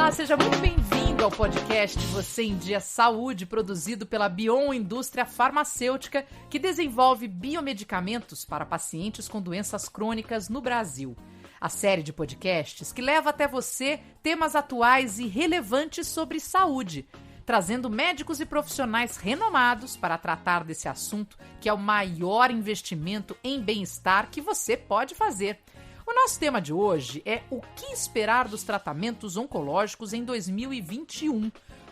Olá, seja muito bem-vindo ao podcast Você em Dia Saúde, produzido pela Bion Indústria Farmacêutica, que desenvolve biomedicamentos para pacientes com doenças crônicas no Brasil. A série de podcasts que leva até você temas atuais e relevantes sobre saúde, trazendo médicos e profissionais renomados para tratar desse assunto que é o maior investimento em bem-estar que você pode fazer. O nosso tema de hoje é o que esperar dos tratamentos oncológicos em 2021.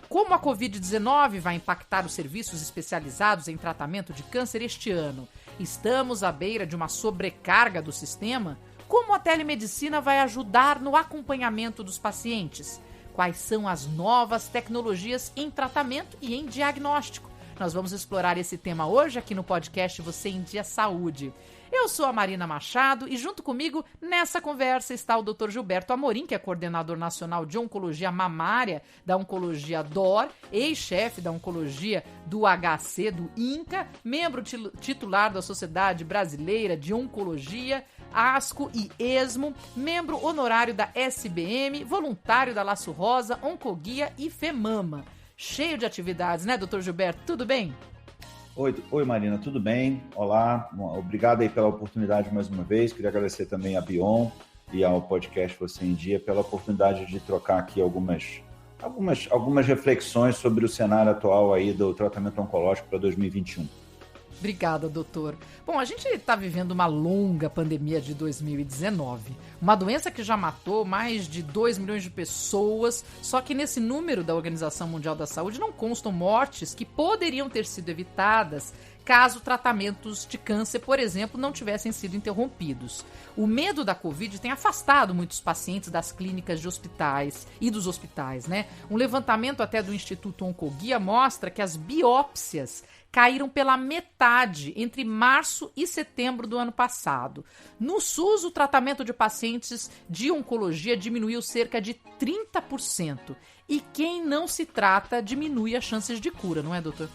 Como a Covid-19 vai impactar os serviços especializados em tratamento de câncer este ano? Estamos à beira de uma sobrecarga do sistema? Como a telemedicina vai ajudar no acompanhamento dos pacientes? Quais são as novas tecnologias em tratamento e em diagnóstico? Nós vamos explorar esse tema hoje aqui no podcast Você em Dia Saúde. Eu sou a Marina Machado e junto comigo nessa conversa está o Dr. Gilberto Amorim, que é coordenador nacional de oncologia mamária da Oncologia DOR, ex-chefe da oncologia do HC, do INCA, membro titular da Sociedade Brasileira de Oncologia, ASCO e ESMO, membro honorário da SBM, voluntário da Laço Rosa, Oncoguia e FEMAMA. Cheio de atividades, né, Dr. Gilberto? Tudo bem? Oi, Marina, tudo bem? Olá, obrigado aí pela oportunidade mais uma vez. Queria agradecer também à Bion e ao podcast Você em Dia pela oportunidade de trocar aqui algumas reflexões sobre o cenário atual aí do tratamento oncológico para 2021. Obrigada, doutor. Bom, a gente está vivendo uma longa pandemia de 2019. Uma doença que já matou mais de 2 milhões de pessoas, só que nesse número da Organização Mundial da Saúde não constam mortes que poderiam ter sido evitadas caso tratamentos de câncer, por exemplo, não tivessem sido interrompidos. O medo da Covid tem afastado muitos pacientes das clínicas de hospitais e dos hospitais, né? Um levantamento até do Instituto Oncoguia mostra que as biópsias caíram pela metade entre março e setembro do ano passado. No SUS, o tratamento de pacientes de oncologia diminuiu cerca de 30%. E quem não se trata diminui as chances de cura, não é, doutor?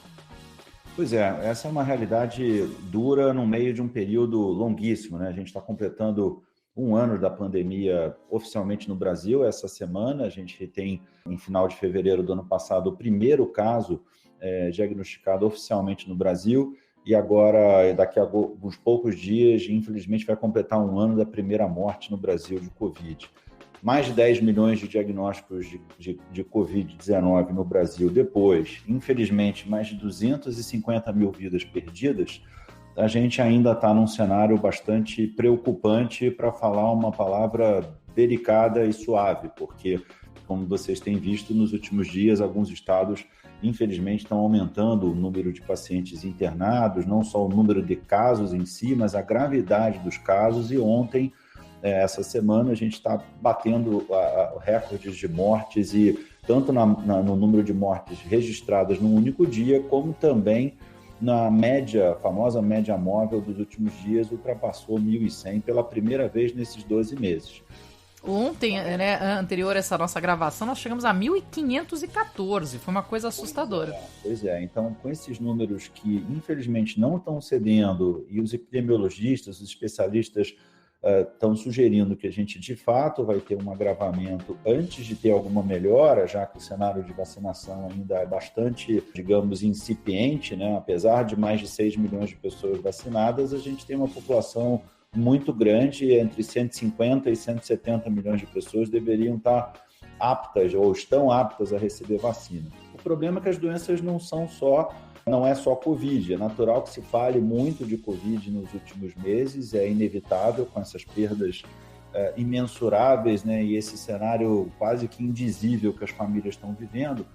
Pois é, essa é uma realidade dura no meio de um período longuíssimo, né? A gente está completando 1 ano da pandemia oficialmente no Brasil essa semana. A gente tem, em final de fevereiro do ano passado, o primeiro caso diagnosticado oficialmente no Brasil e agora, daqui a alguns poucos dias, infelizmente, vai completar 1 ano da primeira morte no Brasil de Covid. Mais de 10 milhões de diagnósticos de Covid-19 no Brasil depois, infelizmente, mais de 250 mil vidas perdidas, a gente ainda está num cenário bastante preocupante, para falar uma palavra delicada e suave, porque, como vocês têm visto nos últimos dias, alguns estados, infelizmente, estão aumentando o número de pacientes internados, não só o número de casos em si, mas a gravidade dos casos. E ontem, essa semana, a gente está batendo recordes de mortes, e tanto no número de mortes registradas num único dia, como também na média, a famosa média móvel dos últimos dias, ultrapassou 1.100 pela primeira vez nesses 12 meses. Ontem, né, anterior a essa nossa gravação, nós chegamos a 1.514. Foi uma coisa assustadora. Pois é. Então, com esses números que, infelizmente, não estão cedendo, e os epidemiologistas, os especialistas estão sugerindo que a gente, de fato, vai ter um agravamento antes de ter alguma melhora, já que o cenário de vacinação ainda é bastante, digamos, incipiente, né? Apesar de mais de 6 milhões de pessoas vacinadas, a gente tem uma população muito grande, entre 150 e 170 milhões de pessoas deveriam estar aptas ou estão aptas a receber vacina. O problema é que as doenças não é só Covid. É natural que se fale muito de Covid nos últimos meses, é inevitável com essas perdas imensuráveis, né? E esse cenário quase que indizível que as famílias estão vivendo,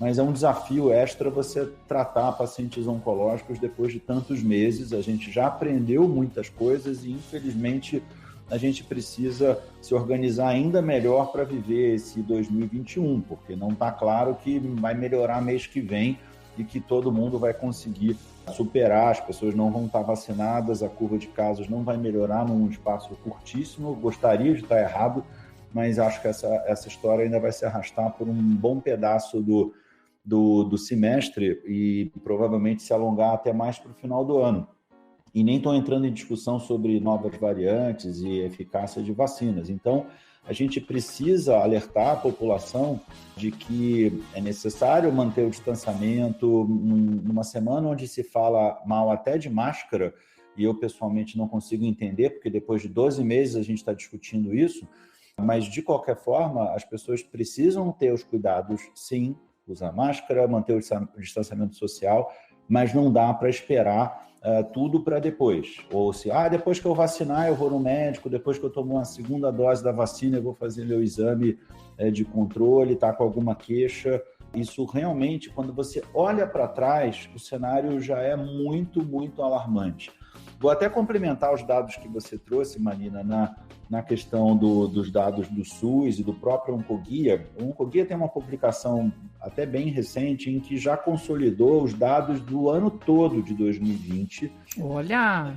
mas é um desafio extra você tratar pacientes oncológicos depois de tantos meses. A gente já aprendeu muitas coisas e, infelizmente, a gente precisa se organizar ainda melhor para viver esse 2021, porque não está claro que vai melhorar mês que vem e que todo mundo vai conseguir superar, as pessoas não vão estar vacinadas, a curva de casos não vai melhorar num espaço curtíssimo. Gostaria de estar errado, mas acho que essa história ainda vai se arrastar por um bom pedaço do semestre e provavelmente se alongar até mais para o final do ano. E nem estou entrando em discussão sobre novas variantes e eficácia de vacinas. Então, a gente precisa alertar a população de que é necessário manter o distanciamento. Numa semana onde se fala mal até de máscara, e eu pessoalmente não consigo entender, porque depois de 12 meses a gente está discutindo isso, mas de qualquer forma as pessoas precisam ter os cuidados, sim, usar máscara, manter o distanciamento social, mas não dá para esperar tudo para depois. Ou se, depois que eu vacinar, eu vou no médico, depois que eu tomo uma segunda dose da vacina, eu vou fazer meu exame de controle, tá com alguma queixa. Isso realmente, quando você olha para trás, o cenário já é muito, muito alarmante. Vou até complementar os dados que você trouxe, Marina, na questão dos dados do SUS e do próprio Oncoguia. O Oncoguia tem uma publicação até bem recente em que já consolidou os dados do ano todo de 2020. Olha!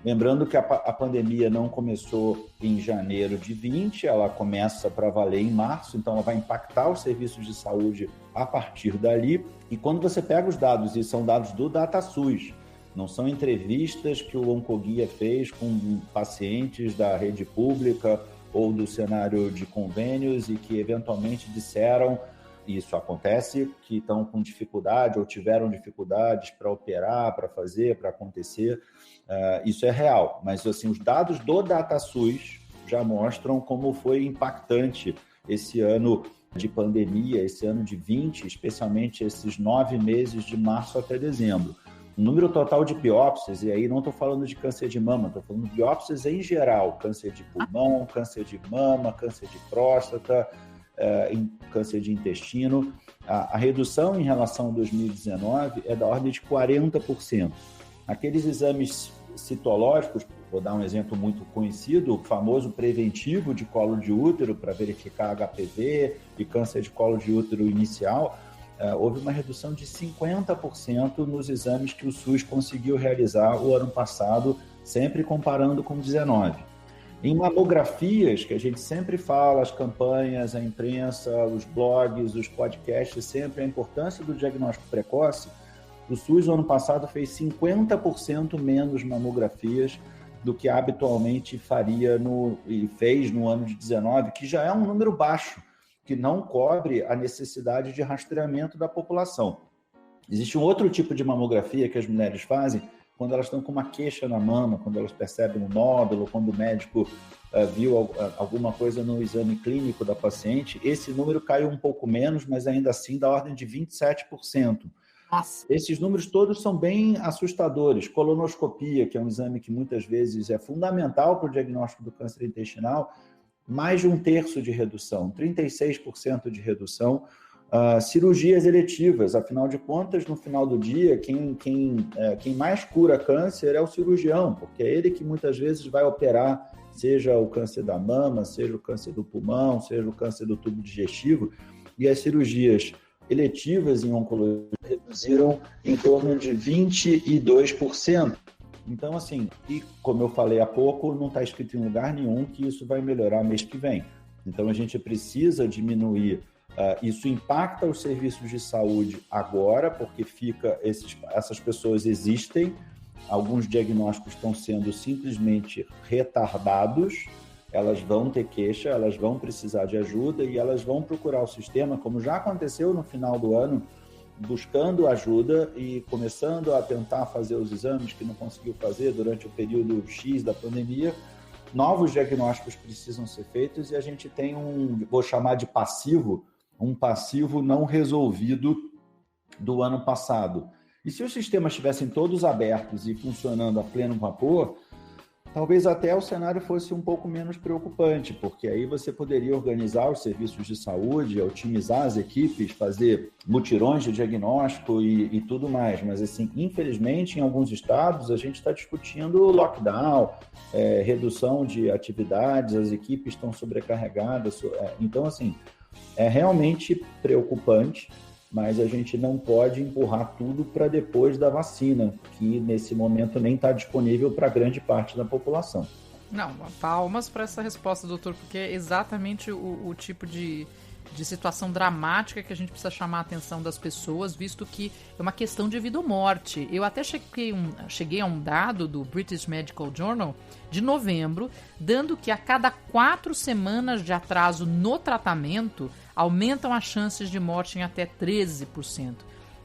Lembrando que a pandemia não começou em janeiro de 20, ela começa para valer em março, então ela vai impactar os serviços de saúde a partir dali. E quando você pega os dados, e são dados do DataSUS, não são entrevistas que o Oncoguia fez com pacientes da rede pública ou do cenário de convênios e que eventualmente disseram, isso acontece, que estão com dificuldade ou tiveram dificuldades para operar, para fazer, para acontecer. Isso é real, mas assim, os dados do DataSUS já mostram como foi impactante esse ano de pandemia, esse ano de 20, especialmente esses 9 meses de março até dezembro. O número total de biópsias, e aí não estou falando de câncer de mama, estou falando de biópsias em geral, câncer de pulmão, câncer de mama, câncer de próstata, câncer de intestino. A redução em relação a 2019 é da ordem de 40%. Aqueles exames citológicos, vou dar um exemplo muito conhecido, o famoso preventivo de colo de útero para verificar HPV e câncer de colo de útero inicial, houve uma redução de 50% nos exames que o SUS conseguiu realizar o ano passado, sempre comparando com 19. Em mamografias, que a gente sempre fala, as campanhas, a imprensa, os blogs, os podcasts, sempre a importância do diagnóstico precoce, o SUS, no ano passado, fez 50% menos mamografias do que habitualmente faria e fez no ano de 19, que já é um número baixo, que não cobre a necessidade de rastreamento da população. Existe um outro tipo de mamografia que as mulheres fazem quando elas estão com uma queixa na mama, quando elas percebem um nódulo, quando o médico viu alguma coisa no exame clínico da paciente. Esse número caiu um pouco menos, mas ainda assim da ordem de 27%. Nossa. Esses números todos são bem assustadores. Colonoscopia, que é um exame que muitas vezes é fundamental para o diagnóstico do câncer intestinal, mais de 1/3 de redução, 36% de redução. Cirurgias eletivas, afinal de contas, no final do dia, quem mais cura câncer é o cirurgião, porque é ele que muitas vezes vai operar, seja o câncer da mama, seja o câncer do pulmão, seja o câncer do tubo digestivo, e as cirurgias eletivas em oncologia reduziram em torno de 22%. Então, assim, e como eu falei há pouco, não está escrito em lugar nenhum que isso vai melhorar mês que vem. Então, a gente precisa diminuir. Isso impacta os serviços de saúde agora, porque essas pessoas existem, alguns diagnósticos estão sendo simplesmente retardados, elas vão ter queixa, elas vão precisar de ajuda e elas vão procurar o sistema, como já aconteceu no final do ano, buscando ajuda e começando a tentar fazer os exames que não conseguiu fazer durante o período X da pandemia. Novos diagnósticos precisam ser feitos e a gente tem vou chamar de passivo, um passivo não resolvido do ano passado. E se os sistemas estivessem todos abertos e funcionando a pleno vapor, talvez até o cenário fosse um pouco menos preocupante, porque aí você poderia organizar os serviços de saúde, otimizar as equipes, fazer mutirões de diagnóstico e tudo mais. Mas, assim, infelizmente, em alguns estados, a gente está discutindo lockdown, redução de atividades, as equipes estão sobrecarregadas. Então, assim, é realmente preocupante, mas a gente não pode empurrar tudo para depois da vacina, que nesse momento nem está disponível para grande parte da população. Não, palmas para essa resposta, doutor, porque é exatamente o tipo de de situação dramática que a gente precisa chamar a atenção das pessoas, visto que é uma questão de vida ou morte. Eu até cheguei a um dado do British Medical Journal de novembro, dando que a cada 4 semanas de atraso no tratamento, aumentam as chances de morte em até 13%.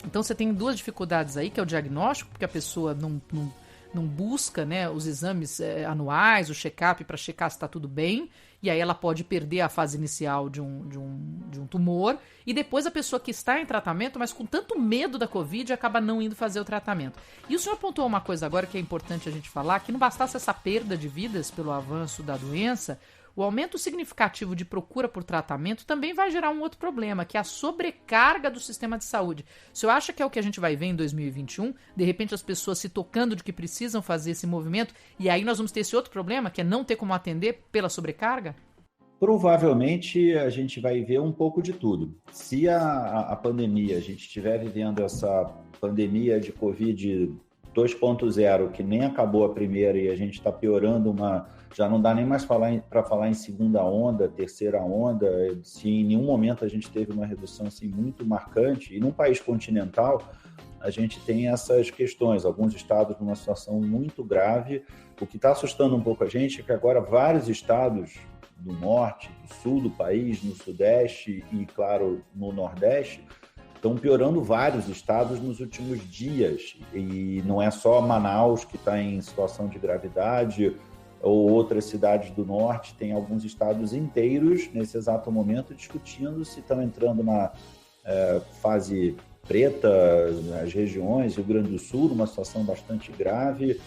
Então você tem 2 dificuldades aí, que é o diagnóstico, porque a pessoa não busca, né, os exames anuais, o check-up para checar se está tudo bem, e aí ela pode perder a fase inicial de um tumor, e depois a pessoa que está em tratamento, mas com tanto medo da Covid, acaba não indo fazer o tratamento. E o senhor apontou uma coisa agora que é importante a gente falar, que não bastasse essa perda de vidas pelo avanço da doença, o aumento significativo de procura por tratamento também vai gerar um outro problema, que é a sobrecarga do sistema de saúde. O senhor acha que é o que a gente vai ver em 2021? De repente as pessoas se tocando de que precisam fazer esse movimento, e aí nós vamos ter esse outro problema, que é não ter como atender pela sobrecarga? Provavelmente a gente vai ver um pouco de tudo. Se a pandemia, a gente estiver vivendo essa pandemia de Covid 2.0, que nem acabou a primeira e a gente está piorando já não dá nem mais para falar em segunda onda, terceira onda, se em nenhum momento a gente teve uma redução assim, muito marcante, e num país continental a gente tem essas questões, alguns estados numa situação muito grave. O que está assustando um pouco a gente é que agora vários estados do norte, do sul do país, no sudeste e, claro, no nordeste, estão piorando vários estados nos últimos dias, e não é só Manaus que está em situação de gravidade, ou outras cidades do norte, tem alguns estados inteiros, nesse exato momento, discutindo se estão entrando na fase preta, as regiões, Rio Grande do Sul, numa situação bastante grave,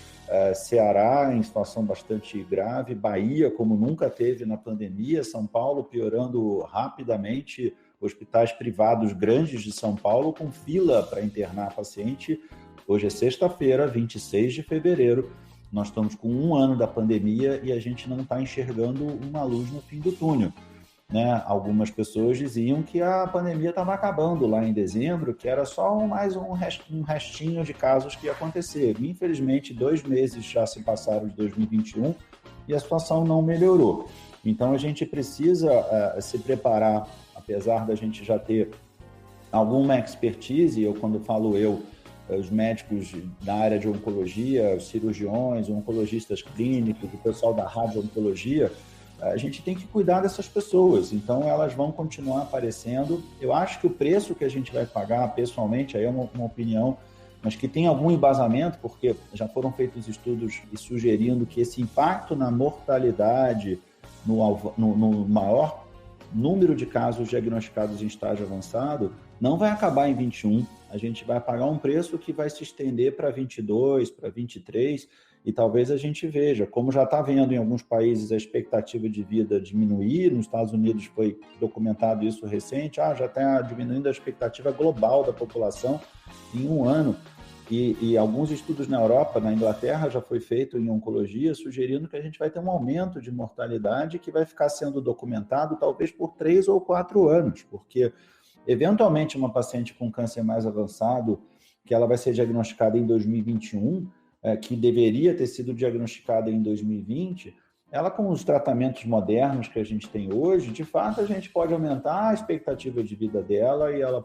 Ceará em situação bastante grave, Bahia, como nunca teve na pandemia, São Paulo piorando rapidamente, hospitais privados grandes de São Paulo com fila para internar paciente. Hoje é sexta-feira, 26 de fevereiro, nós estamos com 1 ano da pandemia e a gente não está enxergando uma luz no fim do túnel, né? Algumas pessoas diziam que a pandemia estava acabando lá em dezembro, que era só mais um restinho de casos que ia acontecer. Infelizmente, 2 meses já se passaram de 2021 e a situação não melhorou. Então, a gente precisa se preparar, apesar da gente já ter alguma expertise. Quando falo os médicos da área de oncologia, os cirurgiões, os oncologistas clínicos, o pessoal da radio-oncologia, a gente tem que cuidar dessas pessoas, então elas vão continuar aparecendo. Eu acho que o preço que a gente vai pagar, pessoalmente, aí é uma opinião, mas que tem algum embasamento, porque já foram feitos estudos sugerindo que esse impacto na mortalidade, no maior número de casos diagnosticados em estágio avançado, não vai acabar em 21. A gente vai pagar um preço que vai se estender para 22, para 23, e talvez a gente veja, como já está vendo em alguns países a expectativa de vida diminuir, nos Estados Unidos foi documentado isso recente, já está diminuindo a expectativa global da população em 1 ano. E alguns estudos na Europa, na Inglaterra, já foi feito em oncologia, sugerindo que a gente vai ter um aumento de mortalidade que vai ficar sendo documentado talvez por 3 ou 4 anos, porque eventualmente uma paciente com câncer mais avançado, que ela vai ser diagnosticada em 2021, que deveria ter sido diagnosticada em 2020, ela com os tratamentos modernos que a gente tem hoje, de fato a gente pode aumentar a expectativa de vida dela e ela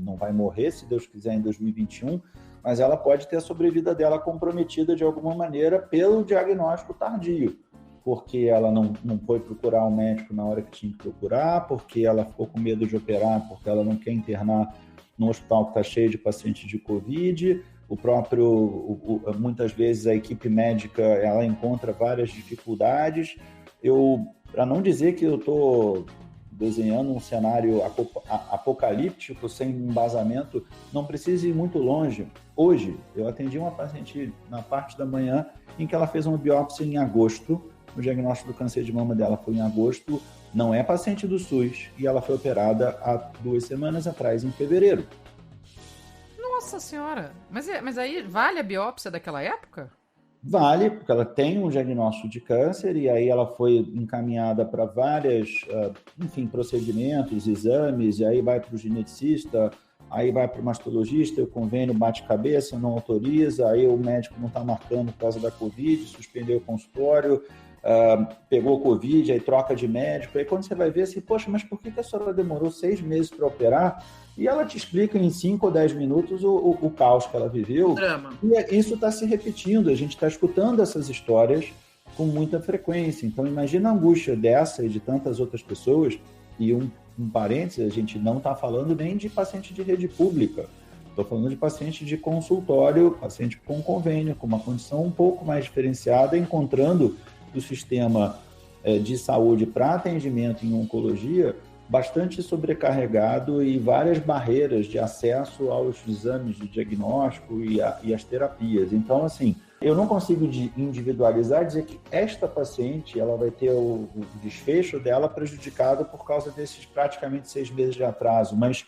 não vai morrer, se Deus quiser, em 2021, mas ela pode ter a sobrevida dela comprometida de alguma maneira pelo diagnóstico tardio, porque ela não foi procurar um médico na hora que tinha que procurar, porque ela ficou com medo de operar, porque ela não quer internar num hospital que está cheio de pacientes de Covid. Muitas vezes a equipe médica ela encontra várias dificuldades. Para não dizer que eu estou desenhando um cenário apocalíptico sem embasamento, não precisa ir muito longe. Hoje, eu atendi uma paciente na parte da manhã em que ela fez uma biópsia em agosto. O diagnóstico do câncer de mama dela foi em agosto, não é paciente do SUS, e ela foi operada há 2 semanas atrás, em fevereiro. Nossa senhora, mas aí vale a biópsia daquela época? Vale, porque ela tem um diagnóstico de câncer e aí ela foi encaminhada para vários, procedimentos, exames, e aí vai para o geneticista, aí vai para o mastologista, o convênio bate cabeça, não autoriza, aí o médico não está marcando por causa da Covid, suspendeu o consultório, pegou Covid, aí troca de médico, aí quando você vai ver assim, poxa, mas por que a senhora demorou 6 meses para operar? E ela te explica em 5 ou 10 minutos o caos que ela viveu. Drama. E isso está se repetindo, a gente está escutando essas histórias com muita frequência. Então, imagina a angústia dessa e de tantas outras pessoas. E um parênteses, a gente não está falando nem de paciente de rede pública. Estou falando de paciente de consultório, paciente com convênio, com uma condição um pouco mais diferenciada, encontrando o sistema de saúde para atendimento em oncologia bastante sobrecarregado e várias barreiras de acesso aos exames de diagnóstico e as terapias. Então, assim, eu não consigo individualizar e dizer que esta paciente ela vai ter o desfecho dela prejudicado por causa desses praticamente 6 meses de atraso, mas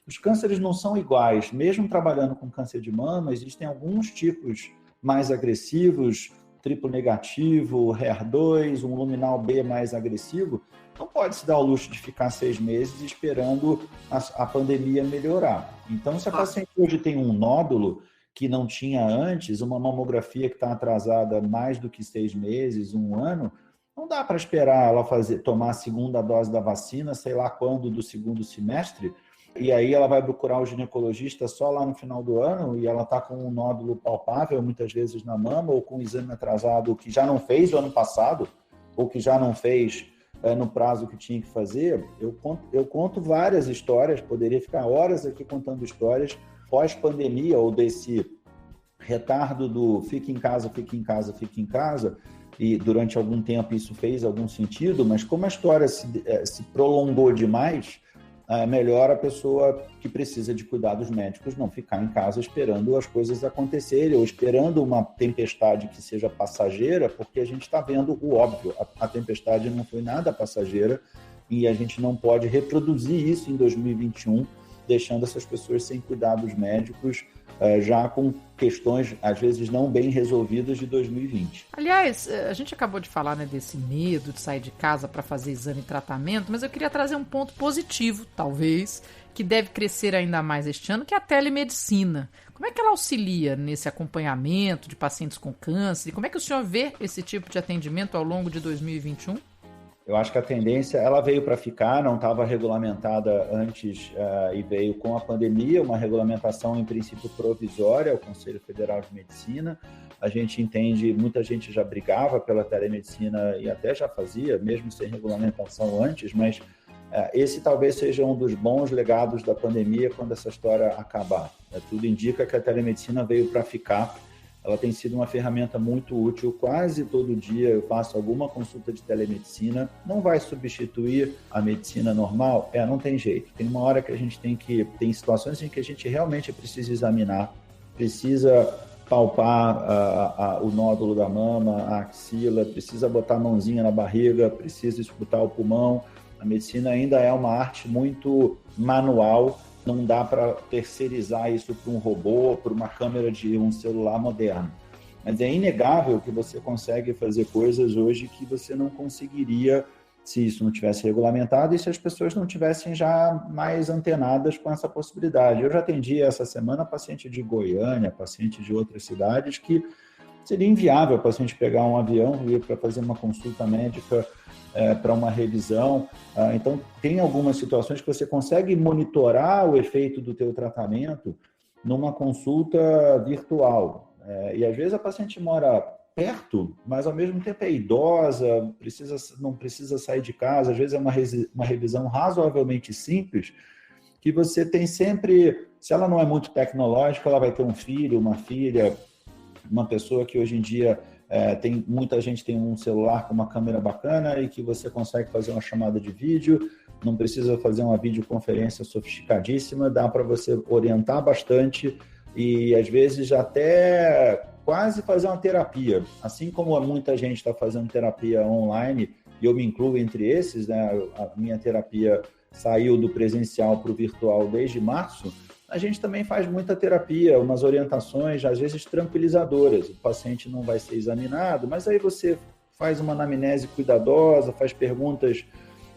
os cânceres não são iguais. Mesmo trabalhando com câncer de mama, existem alguns tipos mais agressivos, triplo negativo, HER2, um luminal B mais agressivo. Não pode se dar o luxo de ficar 6 meses esperando a pandemia melhorar. Então, se a paciente hoje tem um nódulo que não tinha antes, uma mamografia que está atrasada mais do que 6 meses, 1 ano, não dá para esperar ela tomar a segunda dose da vacina, sei lá quando, do segundo semestre, e aí ela vai procurar o ginecologista só lá no final do ano e ela está com um nódulo palpável, muitas vezes na mama, ou com um exame atrasado que já não fez o ano passado, ou que já não fez no prazo que tinha que fazer. Eu conto várias histórias, poderia ficar horas aqui contando histórias pós-pandemia ou desse retardo do fique em casa, fique em casa, fique em casa, e durante algum tempo isso fez algum sentido, mas como a história se prolongou demais, melhor a pessoa que precisa de cuidados médicos não ficar em casa esperando as coisas acontecerem ou esperando uma tempestade que seja passageira, porque a gente está vendo o óbvio, a tempestade não foi nada passageira e a gente não pode reproduzir isso em 2021, deixando essas pessoas sem cuidados médicos, já com questões, às vezes, não bem resolvidas de 2020. Aliás, a gente acabou de falar, né, desse medo de sair de casa para fazer exame e tratamento, mas eu queria trazer um ponto positivo, talvez, que deve crescer ainda mais este ano, que é a telemedicina. Como é que ela auxilia nesse acompanhamento de pacientes com câncer? E como é que o senhor vê esse tipo de atendimento ao longo de 2021? Eu acho que a tendência, ela veio para ficar, não estava regulamentada antes e veio com a pandemia, uma regulamentação em princípio provisória, o Conselho Federal de Medicina. A gente entende, muita gente já brigava pela telemedicina e até já fazia, mesmo sem regulamentação antes, mas esse talvez seja um dos bons legados da pandemia quando essa história acabar. Tudo indica que a telemedicina veio para ficar. Ela tem sido uma ferramenta muito útil. Quase todo dia eu faço alguma consulta de telemedicina. Não vai substituir a medicina normal? Não tem jeito. Tem uma hora que a gente tem situações em que a gente realmente precisa examinar, precisa palpar o nódulo da mama, a axila, precisa botar a mãozinha na barriga, precisa escutar o pulmão. A medicina ainda é uma arte muito manual. Não dá para terceirizar isso para um robô, para uma câmera de um celular moderno. Mas é inegável que você consegue fazer coisas hoje que você não conseguiria se isso não tivesse regulamentado e se as pessoas não tivessem já mais antenadas com essa possibilidade. Eu já atendi essa semana paciente de Goiânia, paciente de outras cidades, que seria inviável o paciente pegar um avião e ir para fazer uma consulta médica para uma revisão. Então, tem algumas situações que você consegue monitorar o efeito do teu tratamento numa consulta virtual. E às vezes a paciente mora perto, mas ao mesmo tempo é idosa, não precisa sair de casa, às vezes é uma revisão razoavelmente simples, que você tem sempre, se ela não é muito tecnológica, ela vai ter um filho, uma filha, uma pessoa que hoje em dia muita gente tem um celular com uma câmera bacana e que você consegue fazer uma chamada de vídeo, não precisa fazer uma videoconferência sofisticadíssima, dá para você orientar bastante e às vezes até quase fazer uma terapia. Assim como muita gente está fazendo terapia online, e eu me incluo entre esses, né? A minha terapia saiu do presencial para o virtual desde março. A gente também faz muita terapia, umas orientações, às vezes tranquilizadoras. O paciente não vai ser examinado, mas aí você faz uma anamnese cuidadosa, faz perguntas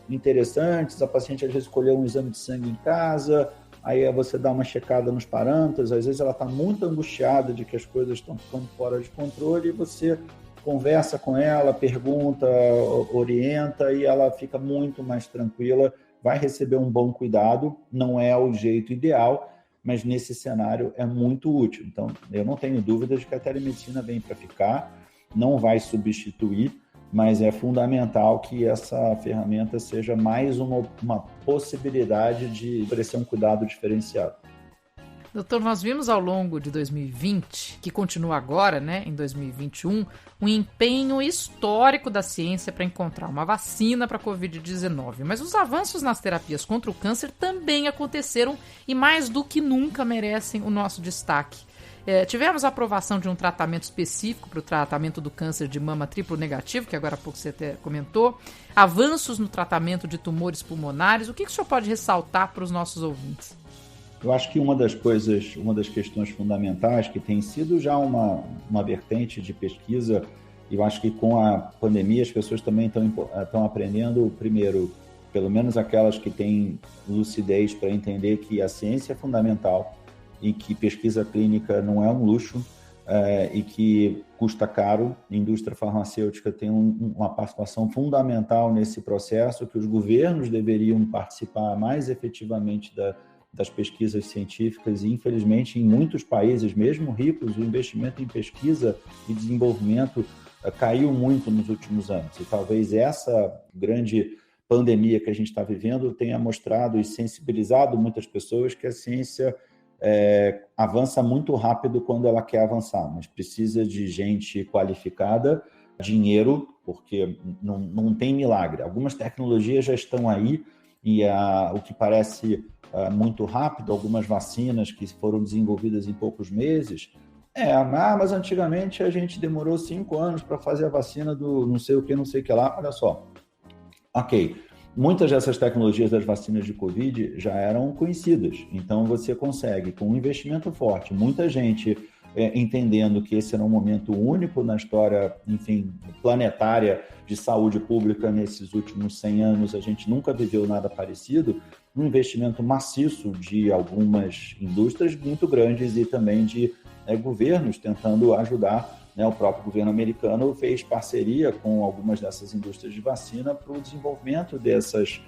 interessantes, a paciente às vezes escolheu um exame de sangue em casa, aí você dá uma checada nos parâmetros, às vezes ela está muito angustiada de que as coisas estão ficando fora de controle e você conversa com ela, pergunta, orienta e ela fica muito mais tranquila, vai receber um bom cuidado, não é o jeito ideal, mas nesse cenário é muito útil. Então, eu não tenho dúvida de que a telemedicina vem para ficar, não vai substituir, mas é fundamental que essa ferramenta seja mais uma possibilidade de oferecer um cuidado diferenciado. Doutor, nós vimos ao longo de 2020, que continua agora, né, em 2021, um empenho histórico da ciência para encontrar uma vacina para a Covid-19. Mas os avanços nas terapias contra o câncer também aconteceram e mais do que nunca merecem o nosso destaque. Tivemos a aprovação de um tratamento específico para o tratamento do câncer de mama triplo negativo, que agora há pouco você até comentou, avanços no tratamento de tumores pulmonares. O que o senhor pode ressaltar para os nossos ouvintes? Eu acho que uma das questões fundamentais, que tem sido já uma vertente de pesquisa, e eu acho que com a pandemia as pessoas também estão aprendendo, primeiro, pelo menos aquelas que têm lucidez para entender que a ciência é fundamental e que pesquisa clínica não é um luxo e que custa caro. A indústria farmacêutica tem uma participação fundamental nesse processo, que os governos deveriam participar mais efetivamente das pesquisas científicas e, infelizmente, em muitos países, mesmo ricos, o investimento em pesquisa e desenvolvimento caiu muito nos últimos anos. E talvez essa grande pandemia que a gente está vivendo tenha mostrado e sensibilizado muitas pessoas que a ciência avança muito rápido quando ela quer avançar, mas precisa de gente qualificada, dinheiro, porque não tem milagre. Algumas tecnologias já estão aí e o que parece muito rápido, algumas vacinas que foram desenvolvidas em poucos meses, mas antigamente a gente demorou 5 anos para fazer a vacina do não sei o que lá. Olha só, ok, muitas dessas tecnologias das vacinas de Covid já eram conhecidas, então você consegue, com um investimento forte, muita gente entendendo que esse era um momento único na história, enfim, planetária de saúde pública nesses últimos 100 anos, a gente nunca viveu nada parecido, um investimento maciço de algumas indústrias muito grandes e também de governos tentando ajudar. O próprio governo americano fez parceria com algumas dessas indústrias de vacina para o desenvolvimento desses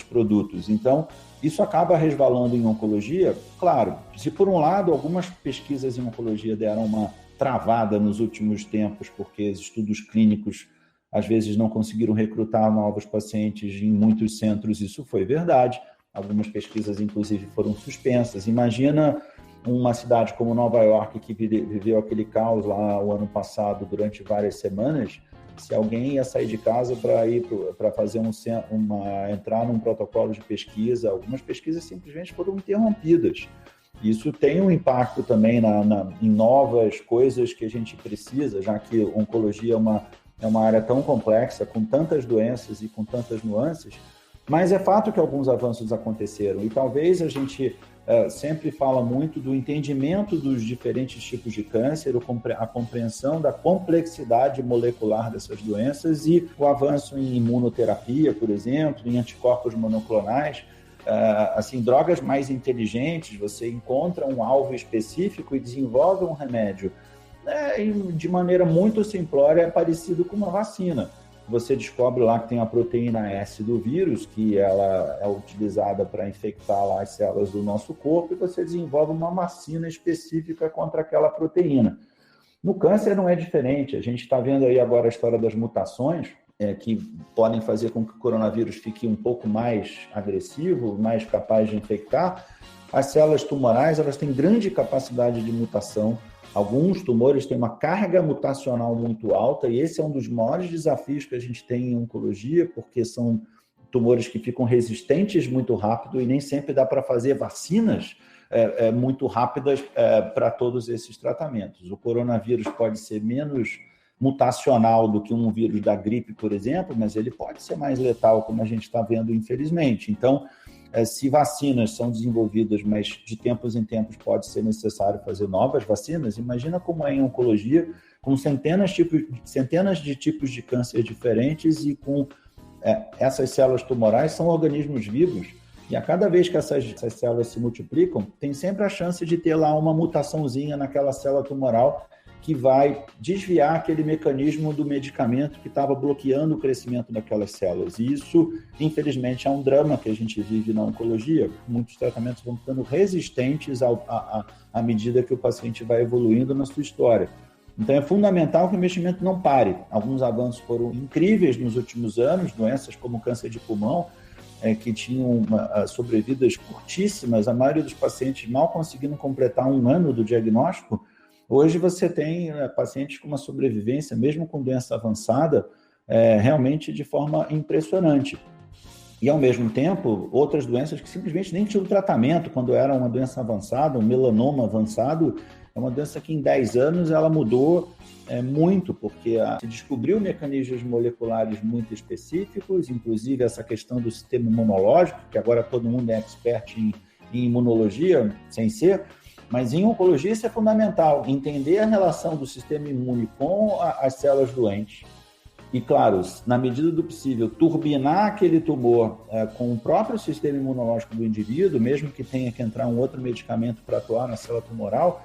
produtos. Então, isso acaba resvalando em oncologia. Claro, se por um lado algumas pesquisas em oncologia deram uma travada nos últimos tempos, porque os estudos clínicos às vezes não conseguiram recrutar novos pacientes em muitos centros, isso foi verdade. Algumas pesquisas, inclusive, foram suspensas. Imagina uma cidade como Nova York, que viveu aquele caos lá o ano passado durante várias semanas. Se alguém ia sair de casa para fazer entrar num protocolo de pesquisa, algumas pesquisas simplesmente foram interrompidas. Isso tem um impacto também em novas coisas que a gente precisa, já que oncologia é uma área tão complexa, com tantas doenças e com tantas nuances, mas é fato que alguns avanços aconteceram e talvez a gente sempre fala muito do entendimento dos diferentes tipos de câncer, a compreensão da complexidade molecular dessas doenças e o avanço em imunoterapia, por exemplo, em anticorpos monoclonais, drogas mais inteligentes, você encontra um alvo específico e desenvolve um remédio. De maneira muito simplória, é parecido com uma vacina. Você descobre lá que tem a proteína S do vírus, que ela é utilizada para infectar lá as células do nosso corpo, e você desenvolve uma vacina específica contra aquela proteína. No câncer não é diferente. A gente está vendo aí agora a história das mutações, que podem fazer com que o coronavírus fique um pouco mais agressivo, mais capaz de infectar. As células tumorais, elas têm grande capacidade de mutação. Alguns tumores têm uma carga mutacional muito alta e esse é um dos maiores desafios que a gente tem em oncologia, porque são tumores que ficam resistentes muito rápido e nem sempre dá para fazer vacinas muito rápidas para todos esses tratamentos. O coronavírus pode ser menos mutacional do que um vírus da gripe, por exemplo, mas ele pode ser mais letal, como a gente está vendo, infelizmente. Então, se vacinas são desenvolvidas, mas de tempos em tempos pode ser necessário fazer novas vacinas, imagina como é em oncologia, com centenas de tipos de câncer diferentes e com essas células tumorais são organismos vivos e a cada vez que essas células se multiplicam, tem sempre a chance de ter lá uma mutaçãozinha naquela célula tumoral que vai desviar aquele mecanismo do medicamento que estava bloqueando o crescimento daquelas células. E isso, infelizmente, é um drama que a gente vive na oncologia. Muitos tratamentos vão ficando resistentes à medida que o paciente vai evoluindo na sua história. Então, é fundamental que o investimento não pare. Alguns avanços foram incríveis nos últimos anos, doenças como câncer de pulmão, que tinham sobrevidas curtíssimas, a maioria dos pacientes mal conseguindo completar 1 ano do diagnóstico. Hoje você tem pacientes com uma sobrevivência, mesmo com doença avançada, realmente de forma impressionante. E, ao mesmo tempo, outras doenças que simplesmente nem tinham tratamento quando era uma doença avançada, um melanoma avançado, é uma doença que em 10 anos ela mudou muito, porque se descobriu mecanismos moleculares muito específicos, inclusive essa questão do sistema imunológico, que agora todo mundo é expert em imunologia, sem ser, mas em oncologia isso é fundamental, entender a relação do sistema imune com as células doentes. E, claro, na medida do possível, turbinar aquele tumor com o próprio sistema imunológico do indivíduo, mesmo que tenha que entrar um outro medicamento para atuar na célula tumoral,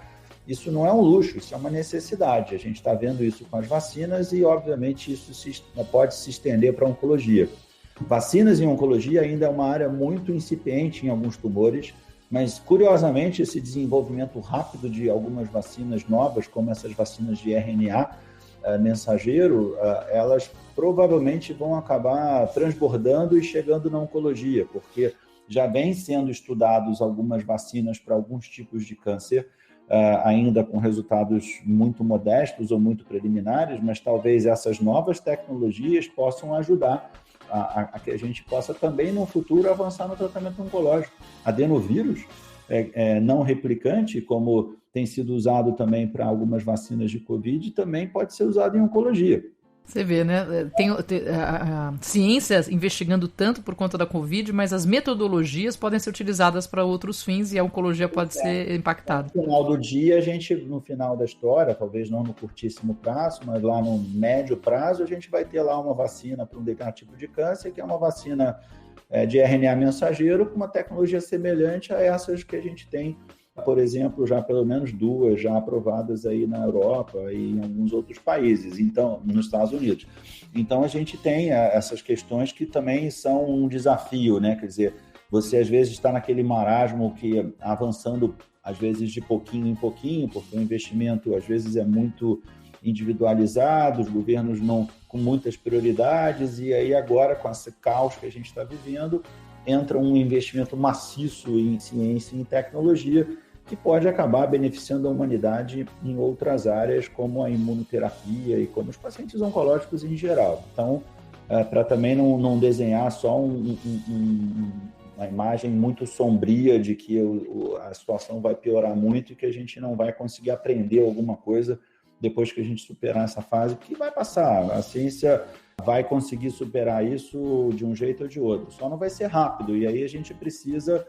isso não é um luxo, isso é uma necessidade. A gente está vendo isso com as vacinas e, obviamente, isso pode se estender para a oncologia. Vacinas em oncologia ainda é uma área muito incipiente em alguns tumores, mas, curiosamente, esse desenvolvimento rápido de algumas vacinas novas, como essas vacinas de RNA mensageiro, elas provavelmente vão acabar transbordando e chegando na oncologia, porque já vem sendo estudados algumas vacinas para alguns tipos de câncer, ainda com resultados muito modestos ou muito preliminares, mas talvez essas novas tecnologias possam ajudar a que a gente possa também, no futuro, avançar no tratamento oncológico. Adenovírus não replicante, como tem sido usado também para algumas vacinas de Covid, também pode ser usado em oncologia. Você vê, né? Tem a ciência investigando tanto por conta da Covid, mas as metodologias podem ser utilizadas para outros fins e a oncologia pode ser impactada. No final do dia, a gente, no final da história, talvez não no curtíssimo prazo, mas lá no médio prazo, a gente vai ter lá uma vacina para um determinado tipo de câncer, que é uma vacina de RNA mensageiro com uma tecnologia semelhante a essas que a gente tem, por exemplo, já pelo menos 2 já aprovadas aí na Europa e em alguns outros países, então, nos Estados Unidos. Então, a gente tem essas questões que também são um desafio, né? Quer dizer, você às vezes está naquele marasmo que avançando, às vezes de pouquinho em pouquinho, porque o investimento às vezes é muito individualizado, os governos não com muitas prioridades, e aí agora, com esse caos que a gente está vivendo, entra um investimento maciço em ciência e em tecnologia, que pode acabar beneficiando a humanidade em outras áreas, como a imunoterapia e como os pacientes oncológicos em geral. Então, para também não desenhar só uma imagem muito sombria de que a situação vai piorar muito e que a gente não vai conseguir aprender alguma coisa depois que a gente superar essa fase, que vai passar. A ciência vai conseguir superar isso de um jeito ou de outro, só não vai ser rápido, e aí a gente precisa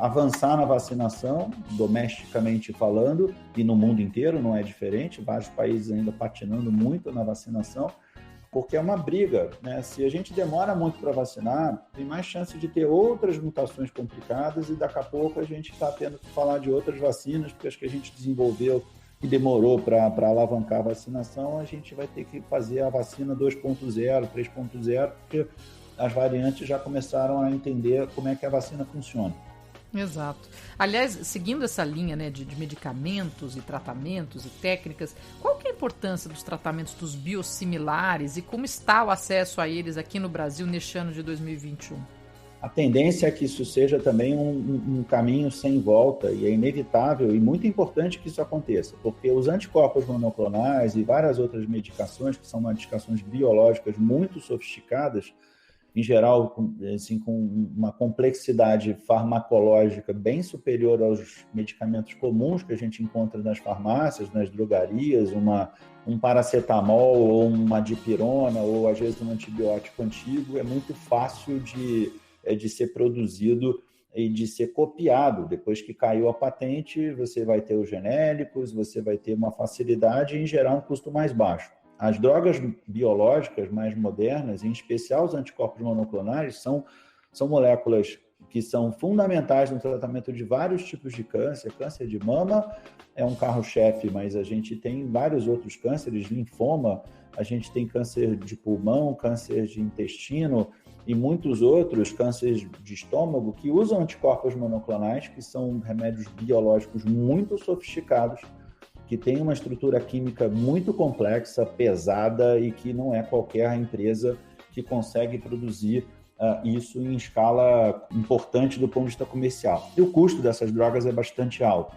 avançar na vacinação, domesticamente falando, e no mundo inteiro não é diferente, vários países ainda patinando muito na vacinação, porque é uma briga, né? Se a gente demora muito para vacinar, tem mais chance de ter outras mutações complicadas e daqui a pouco a gente está tendo que falar de outras vacinas, porque as que a gente desenvolveu e demorou para alavancar a vacinação, a gente vai ter que fazer a vacina 2.0, 3.0, porque as variantes já começaram a entender como é que a vacina funciona. Exato. Aliás, seguindo essa linha, né, de medicamentos e tratamentos e técnicas, qual que é a importância dos tratamentos dos biosimilares e como está o acesso a eles aqui no Brasil neste ano de 2021? A tendência é que isso seja também um caminho sem volta, e é inevitável e muito importante que isso aconteça, porque os anticorpos monoclonais e várias outras medicações, que são medicações biológicas muito sofisticadas, em geral, assim, com uma complexidade farmacológica bem superior aos medicamentos comuns que a gente encontra nas farmácias, nas drogarias, um paracetamol ou uma dipirona, ou às vezes um antibiótico antigo, é muito fácil de ser produzido e de ser copiado. Depois que caiu a patente, você vai ter os genéricos, você vai ter uma facilidade e, em geral, um custo mais baixo. As drogas biológicas mais modernas, em especial os anticorpos monoclonais, são moléculas que são fundamentais no tratamento de vários tipos de câncer. Câncer de mama é um carro-chefe, mas a gente tem vários outros cânceres, linfoma, a gente tem câncer de pulmão, câncer de intestino e muitos outros, cânceres de estômago, que usam anticorpos monoclonais, que são remédios biológicos muito sofisticados, que têm uma estrutura química muito complexa, pesada e que não é qualquer empresa que consegue produzir isso em escala importante do ponto de vista comercial. E o custo dessas drogas é bastante alto.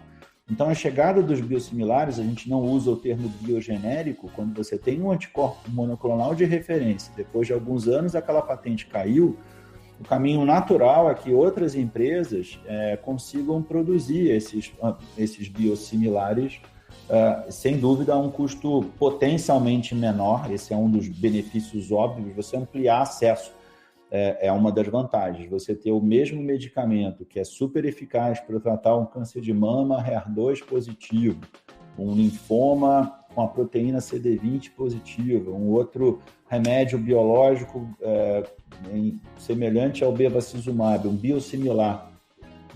Então, a chegada dos biosimilares, a gente não usa o termo biogenérico, quando você tem um anticorpo monoclonal de referência, depois de alguns anos aquela patente caiu, o caminho natural é que outras empresas consigam produzir esses biosimilares, sem dúvida, a um custo potencialmente menor. Esse é um dos benefícios óbvios, você ampliar acesso. É uma das vantagens, você ter o mesmo medicamento que é super eficaz para tratar um câncer de mama HER2 positivo, um linfoma com a proteína CD20 positiva, um outro remédio biológico semelhante ao bevacizumab, um biosimilar,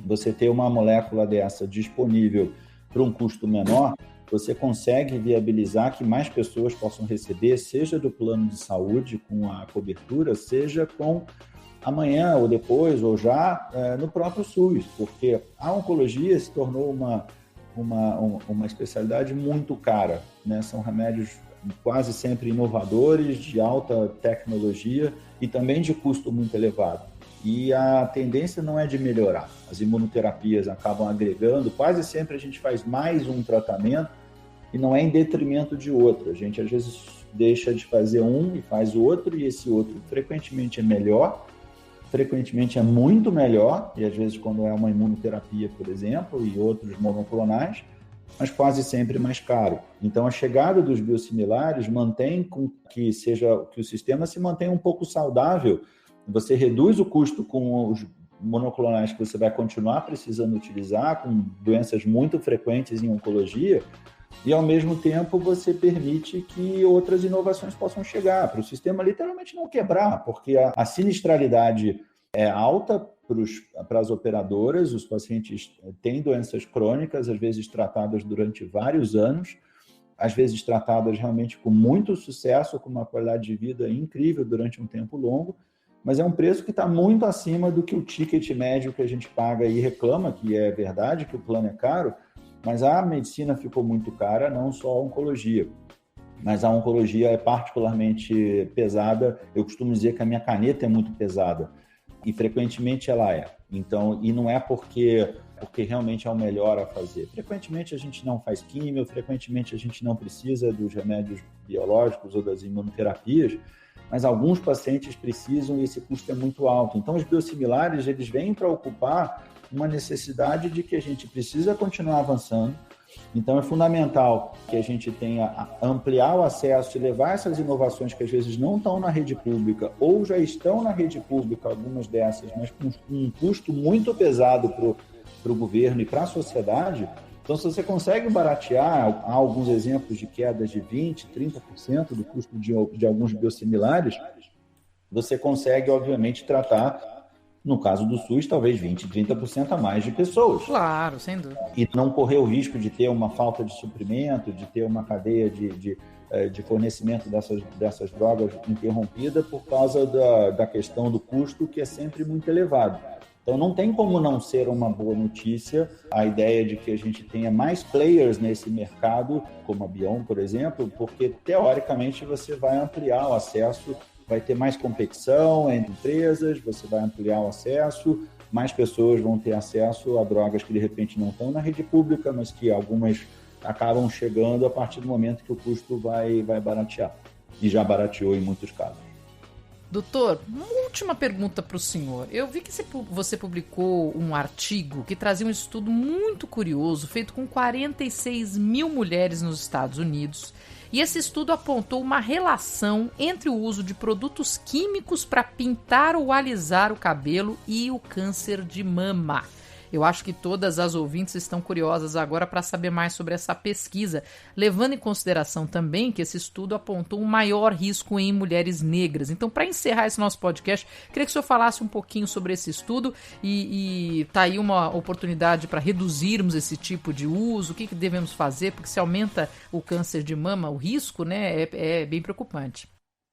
você ter uma molécula dessa disponível para um custo menor, você consegue viabilizar que mais pessoas possam receber, seja do plano de saúde com a cobertura, seja com amanhã ou depois, ou já no próprio SUS, porque a oncologia se tornou uma especialidade muito cara, né? São remédios quase sempre inovadores, de alta tecnologia e também de custo muito elevado. E a tendência não é de melhorar. As imunoterapias acabam agregando, quase sempre a gente faz mais um tratamento e não é em detrimento de outro. A gente, às vezes, deixa de fazer um e faz o outro, e esse outro frequentemente é melhor, frequentemente é muito melhor, e às vezes quando é uma imunoterapia, por exemplo, e outros monoclonais, mas quase sempre mais caro. Então, a chegada dos biosimilares mantém que o sistema se mantenha um pouco saudável. Você reduz o custo com os monoclonais que você vai continuar precisando utilizar, com doenças muito frequentes em oncologia, e, ao mesmo tempo, você permite que outras inovações possam chegar, para o sistema literalmente não quebrar, porque a sinistralidade é alta para as operadoras, os pacientes têm doenças crônicas, às vezes tratadas durante vários anos, às vezes tratadas realmente com muito sucesso, com uma qualidade de vida incrível durante um tempo longo, mas é um preço que está muito acima do que o ticket médio que a gente paga e reclama, que é verdade que o plano é caro, mas a medicina ficou muito cara, não só a oncologia. Mas a oncologia é particularmente pesada. Eu costumo dizer que a minha caneta é muito pesada. E frequentemente ela é. Então, e não é porque realmente é o melhor a fazer. Frequentemente a gente não faz químio, frequentemente a gente não precisa dos remédios biológicos ou das imunoterapias, mas alguns pacientes precisam e esse custo é muito alto. Então, os biosimilares, eles vêm para ocupar uma necessidade de que a gente precisa continuar avançando. Então, é fundamental que a gente tenha ampliar o acesso e levar essas inovações que às vezes não estão na rede pública ou já estão na rede pública, algumas dessas, mas com um custo muito pesado para o governo e para a sociedade. Então, se você consegue baratear, há alguns exemplos de quedas de 20%, 30% do custo de alguns biosimilares, você consegue, obviamente, tratar, no caso do SUS, talvez 20%, 30% a mais de pessoas. Claro, sem dúvida. E não correr o risco de ter uma falta de suprimento, de ter uma cadeia de fornecimento dessas drogas interrompida por causa da questão do custo, que é sempre muito elevado. Então, não tem como não ser uma boa notícia a ideia de que a gente tenha mais players nesse mercado, como a Bion, por exemplo, porque, teoricamente, você vai ampliar o acesso, vai ter mais competição entre empresas, você vai ampliar o acesso, mais pessoas vão ter acesso a drogas que, de repente, não estão na rede pública, mas que algumas acabam chegando a partir do momento que o custo vai baratear. E já barateou em muitos casos. Doutor, uma última pergunta para o senhor. Eu vi que você publicou um artigo que trazia um estudo muito curioso, feito com 46 mil mulheres nos Estados Unidos. E esse estudo apontou uma relação entre o uso de produtos químicos para pintar ou alisar o cabelo e o câncer de mama. Eu acho que todas as ouvintes estão curiosas agora para saber mais sobre essa pesquisa, levando em consideração também que esse estudo apontou um maior risco em mulheres negras. Então, para encerrar esse nosso podcast, queria que o senhor falasse um pouquinho sobre esse estudo e tá aí uma oportunidade para reduzirmos esse tipo de uso, o que devemos fazer, porque se aumenta o câncer de mama, o risco, né, é bem preocupante.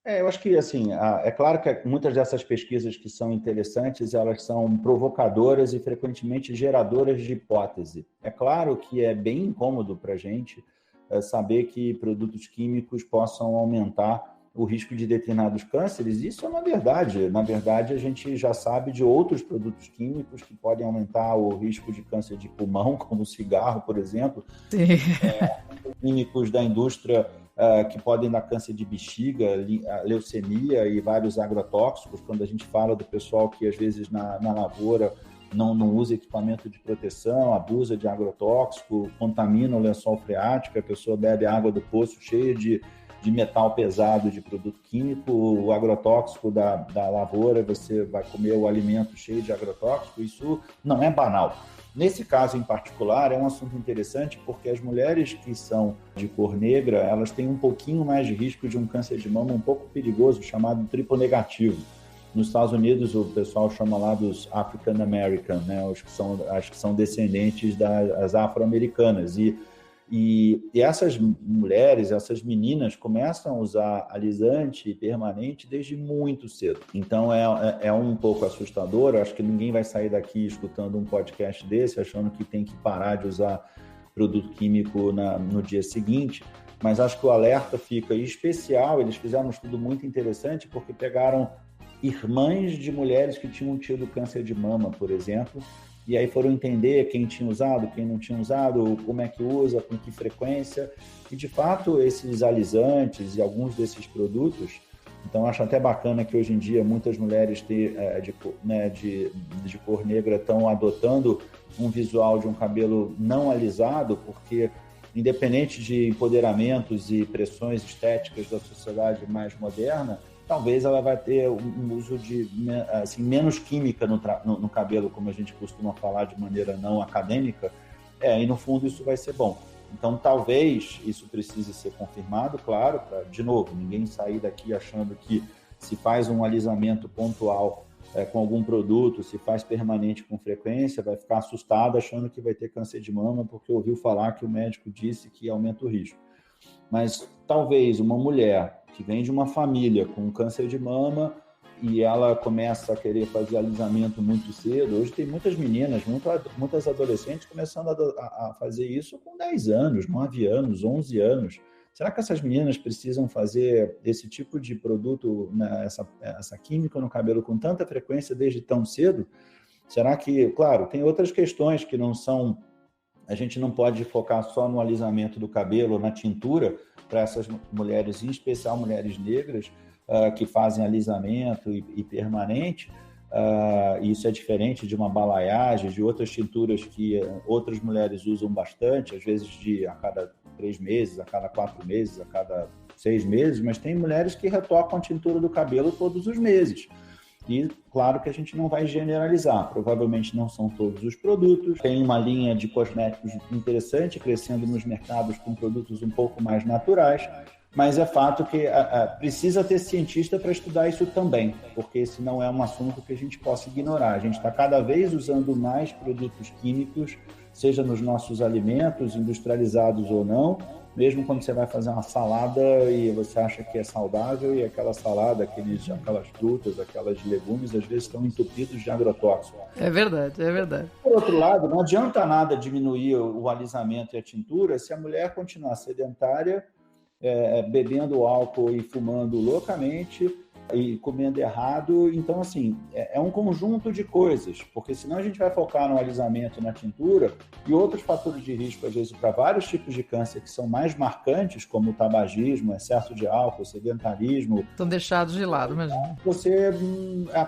Eu acho que, assim, é claro que muitas dessas pesquisas que são interessantes, elas são provocadoras e frequentemente geradoras de hipótese. É claro que é bem incômodo para a gente saber que produtos químicos possam aumentar o risco de determinados cânceres. Isso é uma verdade. Na verdade, a gente já sabe de outros produtos químicos que podem aumentar o risco de câncer de pulmão, como o cigarro, por exemplo. Sim. Químicos da indústria que podem dar câncer de bexiga, leucemia e vários agrotóxicos, quando a gente fala do pessoal que às vezes na lavoura não usa equipamento de proteção, abusa de agrotóxico, contamina o lençol freático, a pessoa bebe água do poço cheia de metal pesado, de produto químico, o agrotóxico da lavoura, você vai comer o alimento cheio de agrotóxico, isso não é banal. Nesse caso em particular, é um assunto interessante porque as mulheres que são de cor negra, elas têm um pouquinho mais de risco de um câncer de mama um pouco perigoso, chamado triplo negativo. Nos Estados Unidos, o pessoal chama lá dos African American, né? As que são descendentes das afro-americanas. E essas mulheres, essas meninas começam a usar alisante permanente desde muito cedo. Então é um pouco assustador. Eu acho que ninguém vai sair daqui escutando um podcast desse achando que tem que parar de usar produto químico no dia seguinte. Mas acho que o alerta fica especial. Eles fizeram um estudo muito interessante porque pegaram irmãs de mulheres que tinham tido câncer de mama, por exemplo, e aí foram entender quem tinha usado, quem não tinha usado, como é que usa, com que frequência. E, de fato, esses alisantes e alguns desses produtos, então acho até bacana que hoje em dia muitas mulheres de cor negra estão adotando um visual de um cabelo não alisado, porque independente de empoderamentos e pressões estéticas da sociedade mais moderna, talvez ela vai ter um uso de menos química no cabelo, como a gente costuma falar de maneira não acadêmica, e no fundo isso vai ser bom. Então talvez isso precise ser confirmado, claro, para, de novo, ninguém sair daqui achando que se faz um alisamento pontual com algum produto, se faz permanente com frequência, vai ficar assustado achando que vai ter câncer de mama porque ouviu falar que o médico disse que aumenta o risco. Mas talvez uma mulher que vem de uma família com câncer de mama e ela começa a querer fazer alisamento muito cedo. Hoje tem muitas meninas, muitas adolescentes começando a fazer isso com 10 anos, 9 anos, 11 anos. Será que essas meninas precisam fazer esse tipo de produto, né, essa química no cabelo com tanta frequência desde tão cedo? Será que, claro, tem outras questões que não são... A gente não pode focar só no alisamento do cabelo, na tintura, para essas mulheres, em especial mulheres negras, que fazem alisamento e permanente. Isso é diferente de uma balaiagem, de outras tinturas que outras mulheres usam bastante, às vezes a cada 3 meses, a cada 4 meses, a cada 6 meses, mas tem mulheres que retocam a tintura do cabelo todos os meses. E, claro que a gente não vai generalizar, provavelmente não são todos os produtos. Tem uma linha de cosméticos interessante, crescendo nos mercados com produtos um pouco mais naturais, mas é fato que precisa ter cientista para estudar isso também, porque esse não é um assunto que a gente possa ignorar. A gente está cada vez usando mais produtos químicos, seja nos nossos alimentos, industrializados ou não, mesmo quando você vai fazer uma salada e você acha que é saudável e aquela salada, aquelas frutas, aquelas legumes, às vezes estão entupidos de agrotóxico. É verdade, é verdade. Por outro lado, não adianta nada diminuir o alisamento e a tintura se a mulher continuar sedentária, bebendo álcool e fumando loucamente e comendo errado. Então, assim, é um conjunto de coisas, porque senão a gente vai focar no alisamento, na tintura e outros fatores de risco, às vezes, para vários tipos de câncer que são mais marcantes, como o tabagismo, excesso de álcool, sedentarismo. Estão deixados de lado, imagina. Você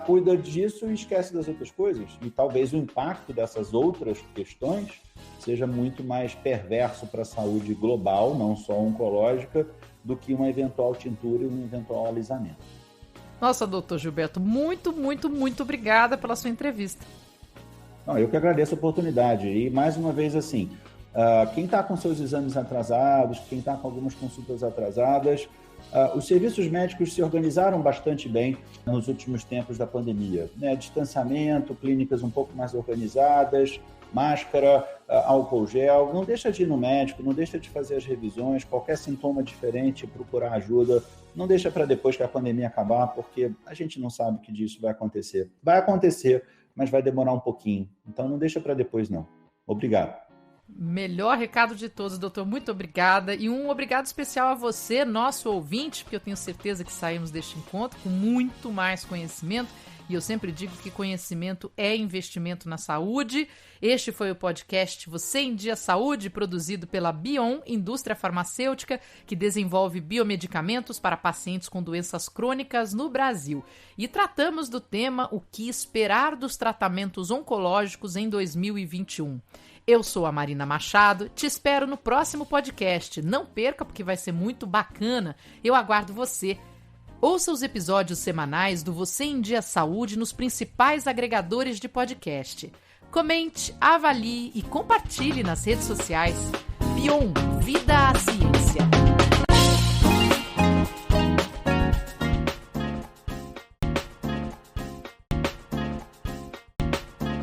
cuida disso e esquece das outras coisas. E talvez o impacto dessas outras questões seja muito mais perverso para a saúde global, não só oncológica, do que uma eventual tintura e um eventual alisamento. Nossa, doutor Gilberto, muito, muito, muito obrigada pela sua entrevista. Não, eu que agradeço a oportunidade. E, mais uma vez, assim, quem está com seus exames atrasados, quem está com algumas consultas atrasadas, os serviços médicos se organizaram bastante bem nos últimos tempos da pandemia, né? Distanciamento, clínicas um pouco mais organizadas, máscara, álcool gel. Não deixa de ir no médico, não deixa de fazer as revisões, qualquer sintoma diferente, procurar ajuda. Não deixa para depois que a pandemia acabar, porque a gente não sabe que disso vai acontecer. Vai acontecer, mas vai demorar um pouquinho. Então não deixa para depois, não. Obrigado. Melhor recado de todos, doutor. Muito obrigada. E um obrigado especial a você, nosso ouvinte, porque eu tenho certeza que saímos deste encontro com muito mais conhecimento. E eu sempre digo que conhecimento é investimento na saúde. Este foi o podcast Você em Dia Saúde, produzido pela Bion, indústria farmacêutica, que desenvolve biomedicamentos para pacientes com doenças crônicas no Brasil. E tratamos do tema O que esperar dos tratamentos oncológicos em 2021. Eu sou a Marina Machado, te espero no próximo podcast. Não perca, porque vai ser muito bacana. Eu aguardo você. Ouça os episódios semanais do Você em Dia Saúde nos principais agregadores de podcast. Comente, avalie e compartilhe nas redes sociais. Bion, Vida à Ciência.